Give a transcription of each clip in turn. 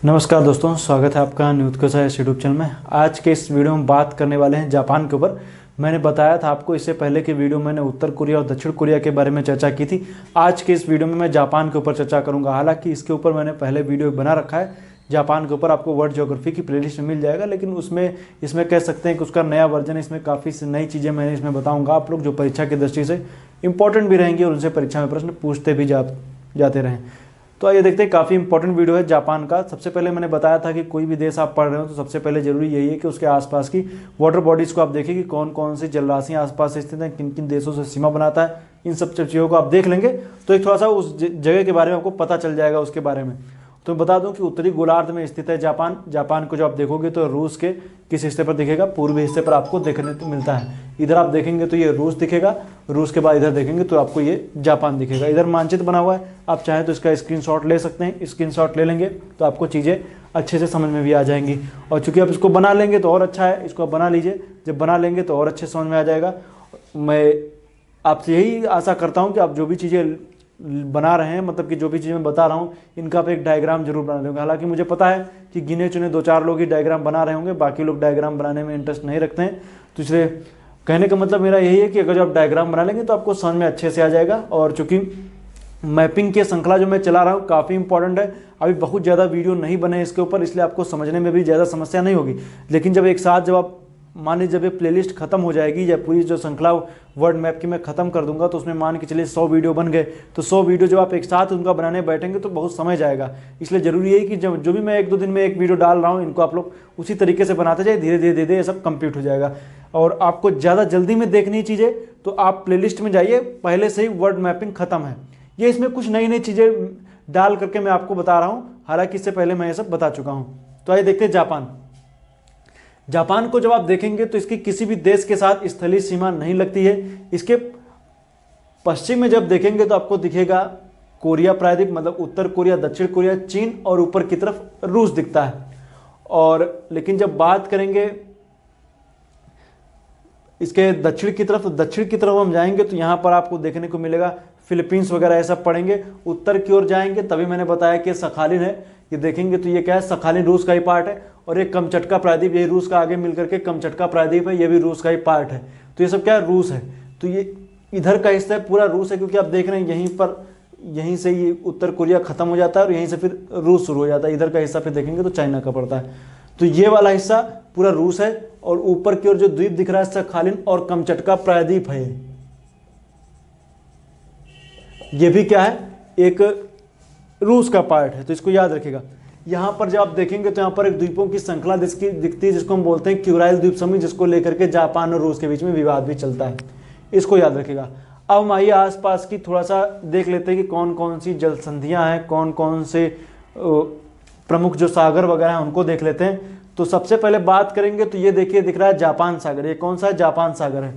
नमस्कार दोस्तों, स्वागत है आपका न्यूज़ यूट्यूब चैनल में। आज के इस वीडियो में बात करने वाले हैं जापान के ऊपर। मैंने बताया था आपको इससे पहले के वीडियो में मैंने उत्तर कोरिया और दक्षिण कोरिया के बारे में चर्चा की थी। आज के इस वीडियो में मैं जापान के ऊपर चर्चा करूंगा। हालांकि इसके ऊपर मैंने पहले वीडियो बना रखा है जापान के ऊपर, आपको वर्ल्ड ज्योग्राफी की प्लेलिस्ट में मिल जाएगा, लेकिन इसमें कह सकते हैं कि उसका नया वर्जन है। इसमें काफ़ी नई चीज़ें मैंने इसमें बताऊँगा आप लोग, जो परीक्षा की दृष्टि से इंपॉर्टेंट भी रहेंगी और उनसे परीक्षा में प्रश्न पूछते भी जाते रहें। तो आइए देखते हैं, काफ़ी इंपॉर्टेंट वीडियो है जापान का। सबसे पहले मैंने बताया था कि कोई भी देश आप पढ़ रहे हो तो सबसे पहले जरूरी यही है कि उसके आसपास की वाटर बॉडीज़ को आप देखें कि कौन कौन सी जलराशियाँ आसपास स्थित हैं, किन किन देशों से सीमा बनाता है। इन सब चीज़ों को आप देख लेंगे तो एक थोड़ा सा उस जगह के बारे में आपको पता चल जाएगा उसके बारे में। तो बता दूं कि उत्तरी गोलार्ध में स्थित है जापान। जापान को जो आप देखोगे तो रूस के किस हिस्से पर दिखेगा? पूर्वी हिस्से पर आपको देखने को मिलता है। इधर आप देखेंगे तो ये रूस दिखेगा, रूस के बाद इधर देखेंगे तो आपको ये जापान दिखेगा। इधर मानचित्र बना हुआ है, आप चाहें तो इसका स्क्रीनशॉट ले सकते हैं। स्क्रीनशॉट ले लेंगे तो आपको चीज़ें अच्छे से समझ में भी आ जाएंगी। और चूंकि आप इसको बना लेंगे तो और अच्छा है, इसको बना लीजिए। जब बना लेंगे तो और अच्छे समझ में आ जाएगा। मैं आपसे यही आशा करता हूँ कि आप जो भी चीज़ें बना रहे हैं, मतलब कि जो भी चीज़ मैं बता रहा हूँ, इनका आप एक डायग्राम जरूर बना लेंगे। हालांकि मुझे पता है कि गिने चुने 2-4 लोग ही डायग्राम बना रहे होंगे, बाकी लोग डायग्राम बनाने में इंटरेस्ट नहीं रखते हैं। तो इसलिए कहने का मतलब मेरा यही है कि अगर जो आप डायग्राम बना लेंगे तो आपको समझ में अच्छे से आ जाएगा। और चूँकि मैपिंग की श्रृंखला जो मैं चला रहा हूँ काफ़ी इंपॉर्टेंट है, अभी बहुत ज़्यादा वीडियो नहीं बने इसके ऊपर, इसलिए आपको समझने में भी ज़्यादा समस्या नहीं होगी। लेकिन जब एक साथ जब आप मान लीजिए जब ये प्लेलिस्ट खत्म हो जाएगी या पूरी जो श्रृंखला वर्ल्ड मैप की मैं खत्म कर दूंगा तो उसमें मान के चलिए 100 वीडियो बन गए, तो 100 वीडियो जब आप एक साथ उनका बनाने बैठेंगे तो बहुत समय जाएगा। इसलिए ज़रूरी है कि जब जो भी मैं 1-2 दिन में एक वीडियो डाल रहा हूँ, इनको आप लोग उसी तरीके से बनाते जाए, धीरे धीरे ये सब कंप्लीट हो जाएगा। और आपको ज़्यादा जल्दी में देखनी चीज़ें तो आप प्लेलिस्ट में जाइए, पहले से ही वर्ल्ड मैपिंग खत्म है। ये इसमें कुछ नई नई चीज़ें डाल करके मैं आपको बता रहा हूँ, हालांकि इससे पहले मैं ये सब बता चुका हूँ। तो आइए देखते हैं जापान को जब आप देखेंगे तो इसकी किसी भी देश के साथ स्थलीय सीमा नहीं लगती है। इसके पश्चिम में जब देखेंगे तो आपको दिखेगा कोरिया प्रायद्वीप, मतलब उत्तर कोरिया, दक्षिण कोरिया, चीन, और ऊपर की तरफ रूस दिखता है। और लेकिन जब बात करेंगे इसके दक्षिण की तरफ, तो दक्षिण की तरफ हम जाएंगे तो यहाँ पर आपको देखने को मिलेगा फिलीपींस वगैरह, ऐसा पड़ेंगे। उत्तर की ओर जाएंगे तभी मैंने बताया कि सखालिन है, ये देखेंगे तो ये क्या है, सखालिन रूस का ही पार्ट है। और एक कमचटका प्रायद्वीप, ये रूस का आगे मिलकर के कमचटका प्रायद्वीप है, ये भी रूस का ही पार्ट है। तो ये सब क्या है, रूस है। तो ये इधर का हिस्सा पूरा रूस है, क्योंकि आप देख रहे हैं यहीं से ये उत्तर कोरिया खत्म हो जाता है और यहीं से फिर रूस शुरू हो जाता है। इधर का हिस्सा फिर देखेंगे तो चाइना का पड़ता है। तो ये वाला हिस्सा पूरा रूस है, और ऊपर की ओर जो द्वीप दिख रहा है सखालिन और कमचटका प्रायद्वीप है, ये भी क्या है, एक रूस का पार्ट है। तो इसको याद रखिएगा। यहाँ पर जब आप देखेंगे तो यहाँ पर एक द्वीपों की श्रृंखला दिखती है, जिसको हम बोलते हैं क्यूराइल द्वीप समूह, जिसको लेकर के जापान और रूस के बीच में विवाद भी चलता है। इसको याद रखिएगा। अब हम आइए आसपास की थोड़ा सा देख लेते हैं कि कौन कौन सी जल संधियाँ हैं, कौन कौन से प्रमुख जो सागर वगैरह हैं उनको देख लेते हैं। तो सबसे पहले बात करेंगे तो ये देखिए दिख रहा है जापान सागर। ये कौन सा है? जापान सागर है।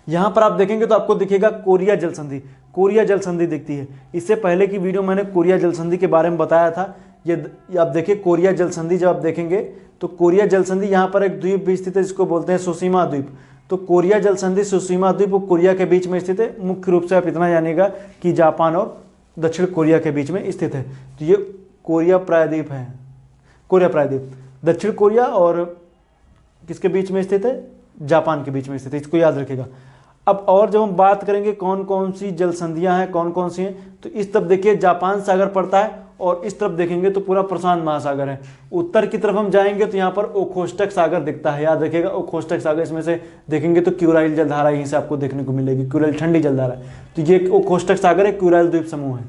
यहाँ पर आप देखेंगे तो आपको दिखेगा कोरिया जल संधि, कोरिया जल संधि दिखती है। इससे पहले की वीडियो मैंने कोरिया जल संधि के बारे में बताया था। ये आप देखिए कोरिया जल संधि जब आप देखेंगे तो कोरिया जल संधि, यहाँ पर एक द्वीप भी स्थित है जिसको बोलते हैं सुसीमा द्वीप। तो कोरिया जल संधि, सुसीमा द्वीप और कोरिया के बीच में स्थित है। मुख्य रूप से आप इतना जानिएगा कि जापान और दक्षिण कोरिया के बीच में स्थित है। तो ये कोरिया प्रायद्वीप है, कोरिया प्रायद्वीप दक्षिण कोरिया और किसके बीच में स्थित है? जापान के बीच में स्थित है। इसको याद रखिएगा। अब और जब हम बात करेंगे कौन कौन सी जल संधियां हैं, कौन कौन सी हैं, तो इस तरफ देखिए जापान सागर पड़ता है, और इस तरफ देखेंगे तो पूरा प्रशांत महासागर है। उत्तर की तरफ हम जाएंगे तो यहाँ पर ओखोष्टक सागर दिखता है, याद रखिएगा ओखोष्टक सागर। इसमें से देखेंगे तो क्यूराइल जलधारा यहीं से आपको देखने को मिलेगी, क्यूराइल ठंडी जलधारा। तो ये ओखोष्टक सागर है, क्यूराइल द्वीप समूह है।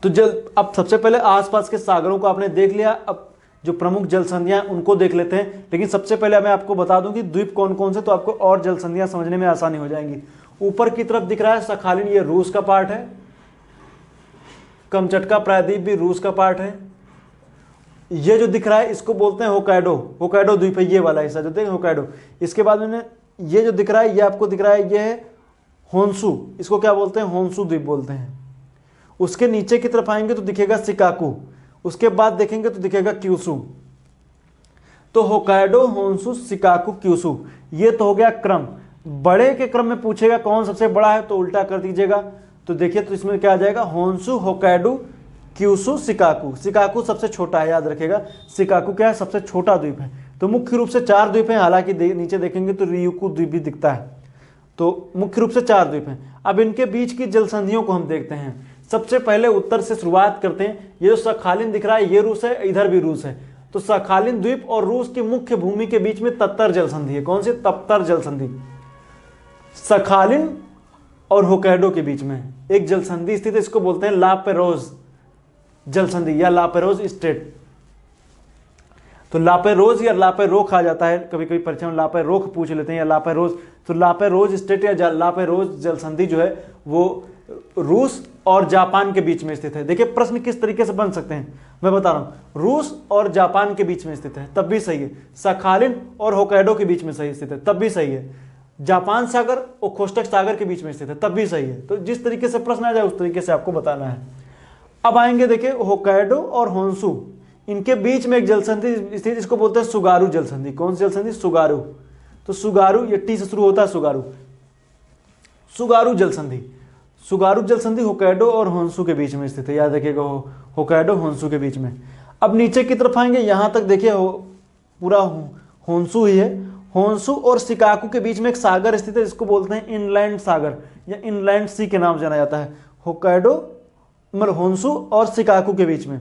तो अब सबसे पहले आसपास के सागरों को आपने देख लिया। अब जो प्रमुख जल संधियां उनको देख लेते हैं। लेकिन सबसे पहले मैं आपको बता दूं कि द्वीप कौन कौन से, तो आपको और जल संधियां समझने में आसानी हो जाएंगी। ऊपर की तरफ दिख रहा है सखालिन, ये रूस का पार्ट है। कमचटका प्रायद्वीप भी रूस का पार्ट है। ये जो दिख रहा है इसको बोलते हैं होकाइडो, होकाइडो द्वीप है, ये वाला हिस्सा जो देखें होकाइडो। इसके बाद में ये जो दिख रहा है, ये आपको दिख रहा है, ये है होन्सू, इसको क्या बोलते हैं? होन्सू द्वीप बोलते हैं। उसके नीचे की तरफ आएंगे तो दिखेगा शिकाकू, उसके बाद देखेंगे तो दिखेगा क्यूसू। तो होकाइडो, होन्सू, शिकाकू, क्यूसू, ये तो हो गया क्रम। बड़े के क्रम में पूछेगा कौन सबसे बड़ा है तो उल्टा कर दीजिएगा। तो देखिए तो इसमें क्या आ जाएगा, होन्सू, होकाइडो, क्यूशू, शिकाकू। शिकाकू सबसे छोटा है, याद रखेगा। शिकाकू क्या है, सबसे छोटा द्वीप है। तो मुख्य रूप से 4 द्वीप हैं, हालांकि नीचे देखेंगे तो रियुकू द्वीप भी दिखता है। तो मुख्य रूप से 4 द्वीप हैं। अब इनके बीच की जलसंधियों को हम देखते हैं। सबसे पहले उत्तर से शुरुआत करते हैं। ये जो सखालिन दिख रहा है ये रूस है, इधर भी रूस है। तो सखालिन द्वीप और रूस की मुख्य भूमि के बीच में तप्तर जलसंधि है। कौन सी? तप्तर जलसंधि। सखालिन और होकैडो के बीच में एक जलसंधि स्थित है, इसको बोलते हैं लापेरोज जलसंधि या लापेरोज स्टेट। तो लापेरोज या लापेरोख आ जाता है, कभी कभी परीक्षा में लापेरोख पूछ लेते हैं या लापेरोज। तो लापेरोज स्टेट या लापेरोज जलसंधि जो है वो रूस और जापान के बीच में स्थित है। देखिए प्रश्न किस तरीके से बन सकते हैं, मैं बता रहा हूं। रूस और जापान के बीच में स्थित है, तब भी सही है। सखालिन और होकैडो के बीच में सही स्थित है, तब भी सही है। जापान सागर और ओखोत्स्क सागर के बीच में स्थित है, तब भी सही है। तो जिस तरीके से प्रश्न आ जाए उस तरीके से आपको बताना है। अब आएंगे, देखिए होकैडो और होन्शु, इनके बीच में एक जलसंधि स्थित, इसको बोलते हैं सुगारू जलसंधि। कौन सी जलसंधि? सुगारू। तो सुगारू, ये टी से शुरू होता है, सुगारू। सुगारू जलसंधि। सुगारू जलसंधि होकैडो और होन्शु के बीच में स्थित है, याद रखिएगा। होकैडो होन्शु के बीच में। अब नीचे की तरफ आएंगे, यहां तक देखिए पूरा होन्शु ही है। होन्शु और शिकाकू के बीच में एक सागर स्थित है, जिसको बोलते हैं इनलैंड सागर या इनलैंड सी के नाम जाना जाता है। होकैडो मतलब होन्शु और शिकाकू के बीच में।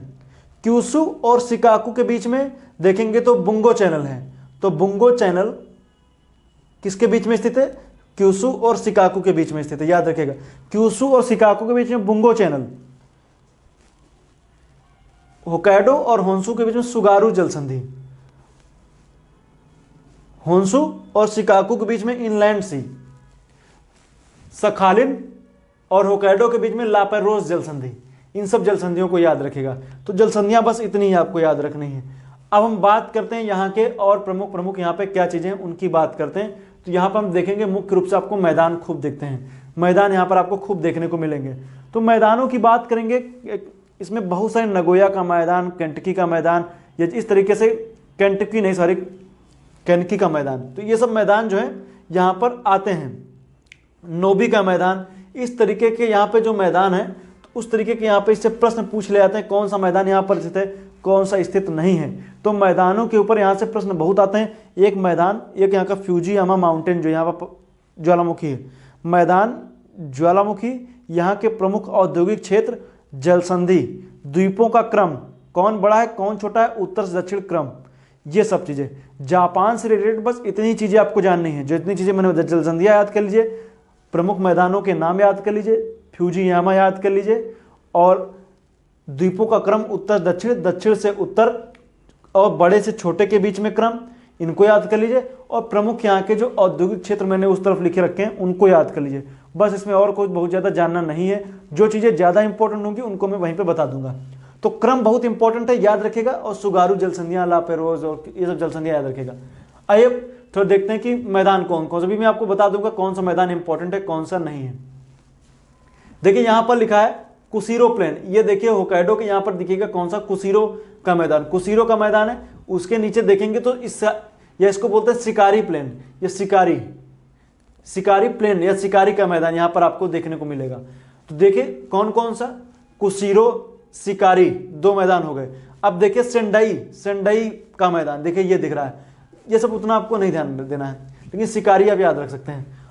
क्यूशू और शिकाकू के बीच में देखेंगे तो बुंगो चैनल है। तो बुंगो चैनल किसके बीच में स्थित है? क्यूशू और शिकाकू के बीच में स्थित है, याद रखिएगा। क्यूशू और शिकाकू के बीच में बुंगो चैनल। होकैडो और होन्शु के बीच में सुगारू जलसंधि। होन्शु और शिकाकू के बीच में इनलैंड सी। सखालिन और होकैडो के बीच में लापेरोज जलसंधि। इन सब जलसंधियों को याद रखेगा। तो जलसंधियां बस इतनी ही आपको याद रखनी है। अब हम बात करते हैं यहाँ के और प्रमुख यहाँ पे क्या चीजें उनकी बात करते हैं। तो यहाँ पर हम देखेंगे मुख्य रूप से आपको मैदान खूब दिखते हैं, मैदान यहाँ पर आपको खूब देखने को मिलेंगे। तो मैदानों की बात करेंगे, इसमें बहुत सारे नगोया का मैदान, केंटकी का मैदान, या इस तरीके से केंटकी नहीं सॉरी केंटकी का मैदान। तो ये सब मैदान जो है यहाँ पर आते हैं। नोबी का मैदान, इस तरीके के यहाँ पे जो मैदान है, तो उस तरीके के यहाँ पे इससे प्रश्न पूछ ले जाते हैं कौन सा मैदान यहाँ पर स्थित है, कौन सा स्थित नहीं है। तो मैदानों के ऊपर यहाँ से प्रश्न बहुत आते हैं। एक मैदान, एक यहाँ का फ्यूजियामा माउंटेन जो यहाँ पर ज्वालामुखी है, मैदान ज्वालामुखी, यहाँ के प्रमुख औद्योगिक क्षेत्र, जलसंधि, द्वीपों का क्रम, कौन बड़ा है कौन छोटा है, उत्तर से दक्षिण क्रम, ये सब चीजें। जापान से रिलेटेड बस इतनी चीजें आपको जाननी है। जो इतनी चीजें मैंने, जलसंधियां याद कर लीजिए, प्रमुख मैदानों के नाम याद कर लीजिए, फ्यूजियामा याद कर लीजिए, और द्वीपों का क्रम उत्तर दक्षिण, दक्षिण से उत्तर, और बड़े से छोटे के बीच में क्रम, इनको याद कर लीजिए। और प्रमुख यहाँ के जो औद्योगिक क्षेत्र मैंने उस तरफ लिखे रखे हैं उनको याद कर लीजिए। बस इसमें और कुछ बहुत ज़्यादा जानना नहीं है। जो चीज़ें ज़्यादा इंपॉर्टेंट होंगी उनको मैं वहीं पे बता दूंगा। तो क्रम बहुत इंपॉर्टेंट है, याद रखेगा। और सुगारू जलसंधियाँ, लापेरोज और ये सब जलसंधियाँ याद रखेगा। आइए थोड़ा देखते हैं कि मैदान कौन कौन सा, भी मैं आपको बता दूंगा कौन सा मैदान इंपॉर्टेंट है कौन सा नहीं है। देखिए यहाँ पर लिखा है कुशीरो प्लेन, ये देखिए होकैडो के यहाँ पर दिखेगा कौन सा, कुशीरो का मैदान। कुशीरो का मैदान है, उसके नीचे देखेंगे तो इसको बोलते हैं शिकारी प्लेन, ये शिकारी प्लेन या शिकारी का मैदान यहाँ पर आपको देखने को मिलेगा। तो देखिए कौन कौन सा, कुशीरो, शिकारी, 2 मैदान हो गए। अब देखिए सेंडाई का मैदान, देखिए ये दिख रहा है। ये सब उतना आपको नहीं ध्यान देना है, लेकिन शिकारी आप याद रख सकते हैं।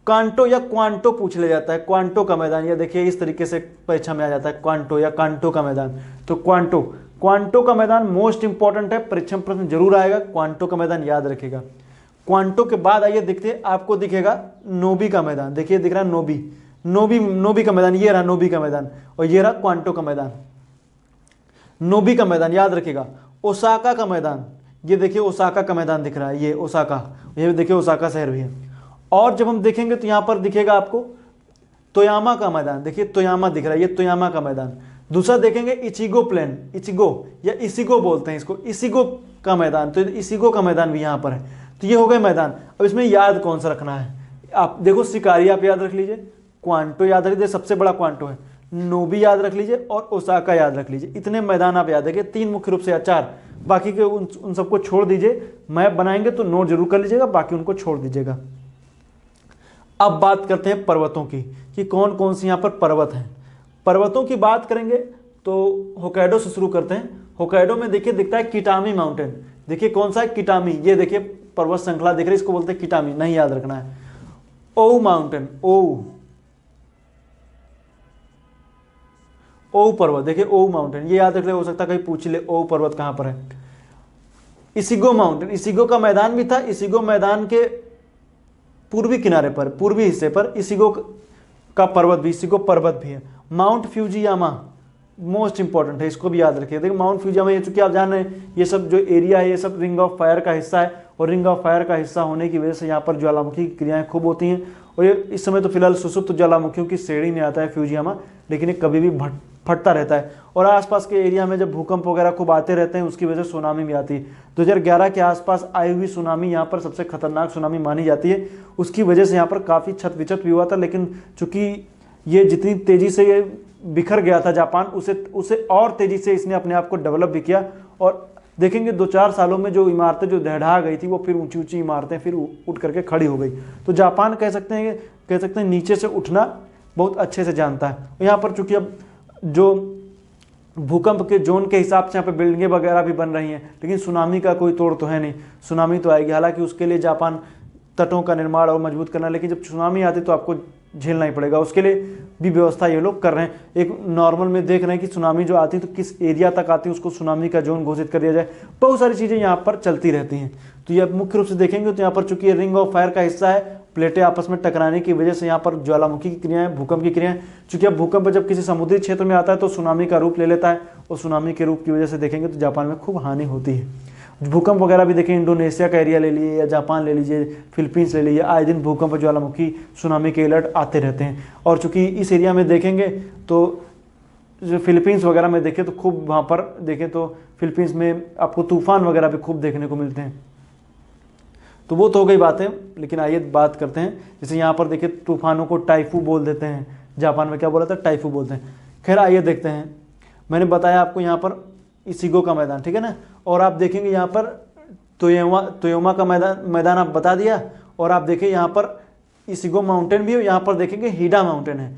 कांटो या क्वांटो पूछ ले जाता है, क्वांटो का मैदान, ये देखिए इस तरीके से परीक्षा में आ जाता है, क्वांटो या कांटो का मैदान। तो क्वांटो का मैदान मोस्ट इंपॉर्टेंट है, परीक्षा में प्रश्न जरूर आएगा, क्वांटो का मैदान याद रखेगा। क्वांटो के बाद आइए देखते, आपको दिखेगा नोबी का मैदान, देखिए दिख रहा है नोबी का मैदान, ये रहा नोबी का मैदान, और ये रहा क्वांटो का मैदान। नोबी का मैदान याद रखेगा। ओसाका का मैदान, ये देखिए ओसाका का मैदान दिख रहा है, ये ओसाका, ये देखिए ओसाका शहर भी है। और जब हम देखेंगे तो यहाँ पर दिखेगा आपको तोयामा का मैदान, देखिए तोयामा दिख रहा है, ये तोयामा का मैदान। दूसरा देखेंगे इचिगो प्लेन, इचिगो या इसिगो बोलते हैं इसको, इसिगो का मैदान, तो इसिगो का मैदान भी यहाँ पर है। तो ये हो गए मैदान। अब इसमें याद कौन सा रखना है, आप देखो शिकारी आप याद रख लीजिए, क्वांटो याद रख लीजिए, सबसे बड़ा क्वांटो है, नोबी याद रख लीजिए, और ओसाका याद रख लीजिए। इतने मैदान आप याद रखिए, 3 मुख्य रूप से या 4, बाकी के उन सबको छोड़ दीजिए। मैप बनाएंगे तो नोट जरूर कर लीजिएगा, बाकी उनको छोड़ दीजिएगा। अब बात करते हैं पर्वतों की, कि कौन कौन से यहाँ पर पर्वत हैं। पर्वतों की बात करेंगे तो होकाइडो से शुरू करते हैं। होकाइडो में देखिए दिखता है किटामी माउंटेन। देखिए कौन सा है, किटामी। ये देखिए पर्वत श्रृंखला दिख रही है, इसको बोलते हैं किटामी, नहीं याद रखना है। ओउ माउंटेन, ओउ पर्वत, देखिए ओउ माउंटेन, ये याद रख ले, हो सकता है कहीं पूछ ले ओउ पर्वत कहां पर है। इसिगो माउंटेन, इसिगो का मैदान भी था, इसिगो मैदान के पूर्वी किनारे पर, पूर्वी हिस्से पर इसिगो का पर्वत भी, इसिगो पर्वत भी है। माउंट फ्यूजियामा मोस्ट इंपॉर्टेंट है, इसको भी याद रखिए। देखिए माउंट फ्यूजियामा, ये चूंकि आप जान रहे हैं ये सब जो एरिया है ये सब रिंग ऑफ फायर का हिस्सा है, और रिंग ऑफ फायर का हिस्सा होने की वजह से यहाँ पर ज्वालामुखी की क्रियाएं खूब होती हैं। और ये इस समय तो फिलहाल सुसुप्त ज्वालामुखियों की श्रेणी में आता है फ्यूजियामा, लेकिन ये कभी भी फटता रहता है। और आसपास के एरिया में जब भूकंप वगैरह खूब आते रहते हैं उसकी वजह से सुनामी भी आती है। 2011 के आसपास आई हुई सुनामी यहाँ पर सबसे खतरनाक सुनामी मानी जाती है। उसकी वजह से यहाँ पर काफ़ी क्षत विक्षत भी हुआ था, लेकिन चूंकि ये जितनी तेज़ी से ये बिखर गया था जापान, उसे और तेज़ी से इसने अपने आप को डेवलप भी किया। और देखेंगे 2-4 सालों में जो इमारतें जो दहढ़ा गई थी वो फिर ऊंची ऊंची इमारतें फिर उठ करके खड़ी हो गई। तो जापान कह सकते हैं नीचे से उठना बहुत अच्छे से जानता है। यहाँ पर चूंकि अब जो भूकंप के जोन के हिसाब से यहाँ पे बिल्डिंगें वगैरह भी बन रही हैं, लेकिन सुनामी का कोई तोड़ तो है नहीं, सुनामी तो आएगी। हालांकि उसके लिए जापान तटों का निर्माण और मजबूत करना, लेकिन जब सुनामी आती तो आपको झेलना ही पड़ेगा, उसके लिए भी व्यवस्था ये लोग कर रहे हैं। एक नॉर्मल में देख रहे हैं कि सुनामी जो आती है तो किस एरिया तक आती है उसको सुनामी का जोन घोषित कर दिया जाए। बहुत सारी चीज़ें यहाँ पर चलती रहती हैं। तो ये मुख्य रूप से देखेंगे तो यहाँ पर चूंकि रिंग ऑफ फायर का हिस्सा है, प्लेटें आपस में टकराने की वजह से यहाँ पर ज्वालामुखी की क्रियाएं, भूकंप की क्रियाएं, चूंकि अब भूकंप जब किसी समुद्री क्षेत्र में आता है तो सुनामी का रूप ले लेता है, और सुनामी के रूप की वजह से देखेंगे तो जापान में खूब हानि होती है। भूकंप वगैरह भी देखें, इंडोनेशिया का एरिया ले लीजिए या जापान ले लीजिए, फिलीपींस ले लीजिए, आए दिन भूकंप, ज्वालामुखी, सुनामी के अलर्ट आते रहते हैं। और चूंकि इस एरिया में देखेंगे तो जो फिलीपींस वगैरह में देखें तो खूब वहाँ पर देखें तो फिलीपींस में आपको तूफान वगैरह भी खूब देखने को मिलते हैं। तो वो तो हो गई बातें, लेकिन आइए बात करते हैं। जैसे यहाँ पर देखिए तूफानों को टाइफू बोल देते हैं, जापान में क्या बोला था, टाइफू बोलते हैं। खैर आइए देखते हैं। मैंने बताया आपको यहाँ पर इसिगो का मैदान, ठीक है ना, और आप देखेंगे यहाँ पर तोयोमा का मैदान आप बता दिया। और आप देखें यहाँ पर इसिगो माउंटेन भी है, यहाँ पर देखेंगे हीडा माउंटेन है।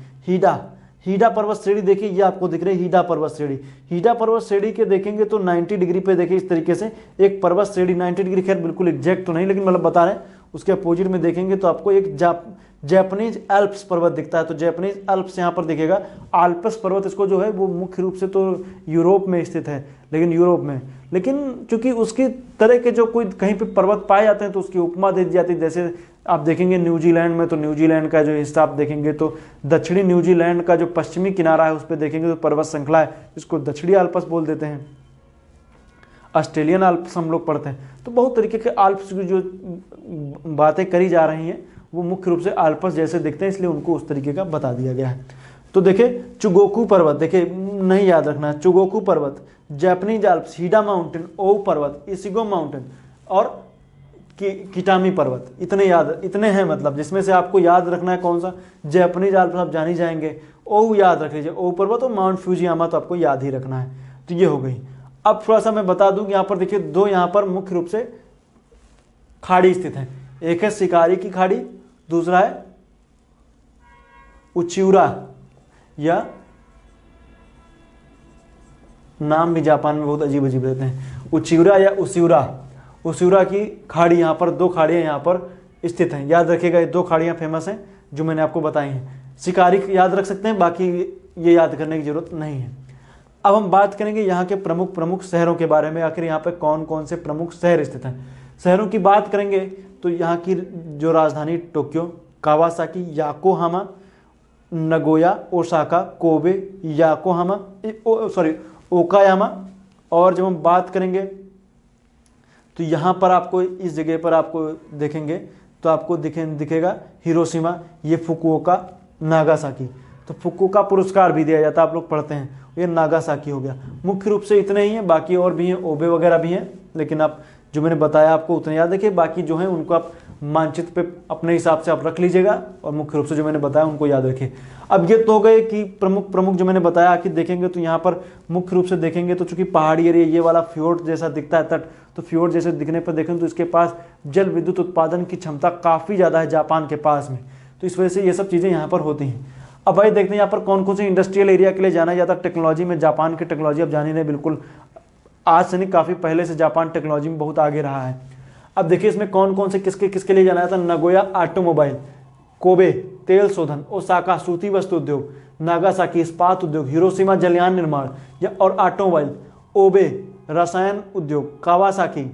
हीडा पर्वत श्रेणी देखिए, ये आपको दिख रही है हीडा पर्वत श्रेणी। हीडा पर्वत श्रेणी के देखेंगे तो 90 डिग्री पे देखिए इस तरीके से एक पर्वत श्रेणी 90 डिग्री, खैर बिल्कुल एग्जैक्ट तो नहीं लेकिन मतलब बता रहे हैं। उसके अपोजिट में देखेंगे तो आपको एक जैपनीज एल्प्स पर्वत दिखता है। तो जैपनीज एल्प्स यहाँ पर दिखेगा। आल्प्स पर्वत इसको जो है वो मुख्य रूप से तो यूरोप में स्थित है, लेकिन चूंकि उसकी तरह के जो कोई कहीं पे पर्वत पाए जाते हैं तो उसकी उपमा दे दी जाती है। जैसे आप देखेंगे न्यूजीलैंड में, तो न्यूजीलैंड का जो हिस्सा आप देखेंगे तो दक्षिणी न्यूजीलैंड का जो पश्चिमी किनारा है उस पर देखेंगे तो पर्वत श्रृंखला है, इसको दक्षिणी आल्प्स बोल देते हैं। ऑस्ट्रेलियन आल्प्स हम लोग पढ़ते हैं। तो बहुत तरीके के आल्प्स की जो बातें करी जा रही हैं वो मुख्य रूप से आल्प्स जैसे दिखते हैं, इसलिए उनको उस तरीके का बता दिया गया है। तो देखिए चुगोकू पर्वत, देखिए नहीं याद रखना है, चुगोकू पर्वत, जैपनीज आल्प्स, हीडा माउंटेन, ओउ पर्वत, इसिगो माउंटेन और किटामी पर्वत, इतने हैं मतलब, जिसमें से आपको याद रखना है कौन सा, जैपनीज आल्प्स आप जान ही जाएंगे, ओउ याद रख लीजिए, ओउ पर्वत, और माउंट फ्यूजियामा तो आपको याद ही रखना है। तो ये हो गई। अब थोड़ा सा मैं बता दूं कि यहाँ पर देखिए दो यहाँ पर मुख्य रूप से खाड़ी स्थित है। एक है शिकारी की खाड़ी, दूसरा है उचिउरा, या नाम भी जापान में बहुत अजीब अजीब रहते हैं, उचिउरा या उसिउरा की खाड़ी। यहाँ पर दो खाड़ियाँ यहाँ पर स्थित हैं, याद रखिएगा। ये दो खाड़ियाँ फेमस हैं जो मैंने आपको बताई हैं। शिकारी याद रख सकते हैं, बाकी ये याद करने की जरूरत नहीं है। अब हम बात करेंगे यहाँ के प्रमुख शहरों के बारे में, आखिर यहाँ पे कौन कौन से प्रमुख शहर स्थित हैं। शहरों की बात करेंगे तो यहाँ की जो राजधानी Tokyo, Kawasaki, Yokohama, Nagoya, Osaka, Kobe, Yokohama Okayama. और जब हम बात करेंगे तो यहाँ पर आपको इस जगह पर आपको देखेंगे तो आपको दिखेगा हिरोशिमा, ये फुकुओका, नागासाकी। तो फुकुओका पुरस्कार भी दिया जाता है, आप लोग पढ़ते हैं, ये नागासाकी हो गया। मुख्य रूप से इतने ही हैं, बाकी और भी हैं, ओबे वगैरह भी हैं, लेकिन आप जो मैंने बताया आपको उतने याद रखिए। बाकी जो है उनको आप मानचित्र पे अपने हिसाब से आप रख लीजिएगा, और मुख्य रूप से जो मैंने बताया उनको याद रखिए। अब ये तो हो गए कि प्रमुख जो मैंने बताया। आखिर देखेंगे तो यहाँ पर मुख्य रूप से देखेंगे तो चूंकि पहाड़ी एरिया, ये वाला फ्योर्ड जैसा दिखता है तट, तो फ्योर्ड जैसे दिखने पर देखें तो इसके पास जल विद्युत उत्पादन की क्षमता काफ़ी ज़्यादा है जापान के पास में, तो इस वजह से ये सब चीज़ें यहाँ पर होती हैं। अब भाई देखते हैं यहाँ पर कौन कौन से इंडस्ट्रियल एरिया के लिए जाना जाता है टेक्नोलॉजी में। जापान की टेक्नोलॉजी आप जान ही रहे, बिल्कुल आज से नहीं काफ़ी पहले से जापान टेक्नोलॉजी में बहुत आगे रहा है। अब देखिए इसमें कौन कौन से किसके किसके लिए जाना जाता है। नगोया ऑटोमोबाइल, कोबे तेल शोधन, ओसाका सूती वस्त्र उद्योग, नागासाकी इस्पात उद्योग, हिरोशिमा जलयान निर्माण और ऑटोमोबाइल, ओबे रसायन उद्योग, कावासाकी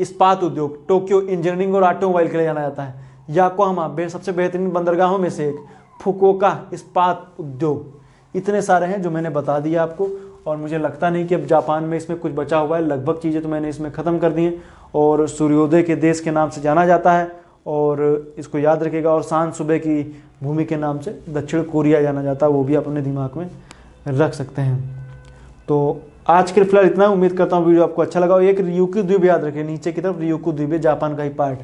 इस्पात उद्योग, टोक्यो इंजीनियरिंग और ऑटोमोबाइल के लिए जाना जाता है, याकोहामा सबसे बेहतरीन बंदरगाहों में से एक, फुकुओका इस्पात उद्योग। इतने सारे हैं जो मैंने बता दिया आपको, और मुझे लगता नहीं कि अब जापान में इसमें कुछ बचा हुआ है। लगभग चीज़ें तो मैंने इसमें ख़त्म कर दी हैं। और सूर्योदय के देश के नाम से जाना जाता है, और इसको याद रखिएगा। और शांत सुबह की भूमि के नाम से दक्षिण कोरिया जाना जाता है, वो भी अपने दिमाग में रख सकते हैं। तो आज के फिलहाल इतना, उम्मीद करता हूँ वीडियो आपको अच्छा लगा। एक रियुकू द्वीप याद रखिए, नीचे की तरफ रियुकू द्वीप है, जापान का ही पार्ट,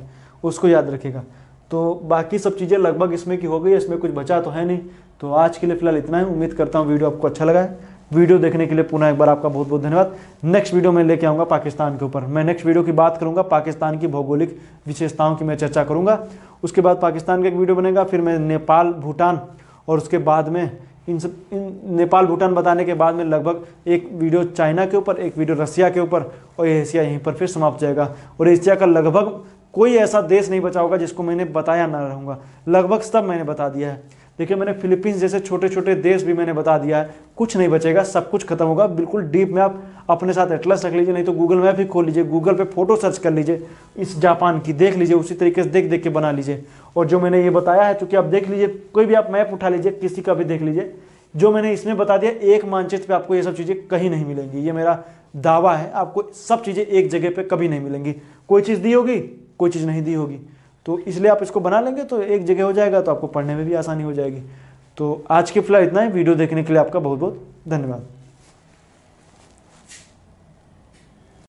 उसको याद रखिएगा। तो बाकी सब चीज़ें लगभग इसमें की हो गई, इसमें कुछ बचा तो है नहीं। तो आज के लिए फिलहाल इतना है, उम्मीद करता हूँ वीडियो आपको अच्छा लगा है। वीडियो देखने के लिए पुनः एक बार आपका बहुत बहुत धन्यवाद। नेक्स्ट वीडियो में लेके आऊँगा पाकिस्तान के ऊपर। मैं नेक्स्ट वीडियो की बात करूँगा, पाकिस्तान की भौगोलिक विशेषताओं की मैं चर्चा करूँगा। उसके बाद पाकिस्तान का एक वीडियो बनेगा, फिर मैं नेपाल भूटान, और उसके बाद में इन नेपाल भूटान बताने के बाद में लगभग एक वीडियो चाइना के ऊपर, एक वीडियो रसिया के ऊपर, और एशिया यहीं पर फिर समाप्त हो जाएगा। और एशिया का लगभग कोई ऐसा देश नहीं बचा होगा जिसको मैंने बताया ना रहूँगा, लगभग सब मैंने बता दिया है। देखिए मैंने फिलीपींस जैसे छोटे छोटे देश भी मैंने बता दिया है, कुछ नहीं बचेगा, सब कुछ खत्म होगा। बिल्कुल डीप में आप अपने साथ एटलस रख लीजिए, नहीं तो गूगल मैप ही खोल लीजिए, गूगल पे फोटो सर्च कर लीजिए इस जापान की, देख लीजिए, उसी तरीके से देख देख के बना लीजिए। और जो मैंने ये बताया है, चूंकि आप देख लीजिए, कोई भी आप मैप उठा लीजिए, किसी का भी देख लीजिए, जो मैंने इसमें बता दिया, एक मानचित्र पे आपको ये सब चीज़ें कहीं नहीं मिलेंगी। ये मेरा दावा है, आपको सब चीज़ें एक जगह पे कभी नहीं मिलेंगी। कोई चीज़ दी होगी, कोई चीज़ नहीं दी होगी। तो इसलिए आप इसको बना लेंगे तो एक जगह हो जाएगा, तो आपको पढ़ने में भी आसानी हो जाएगी। तो आज के फिलहाल इतना ही। वीडियो देखने के लिए आपका बहुत बहुत धन्यवाद।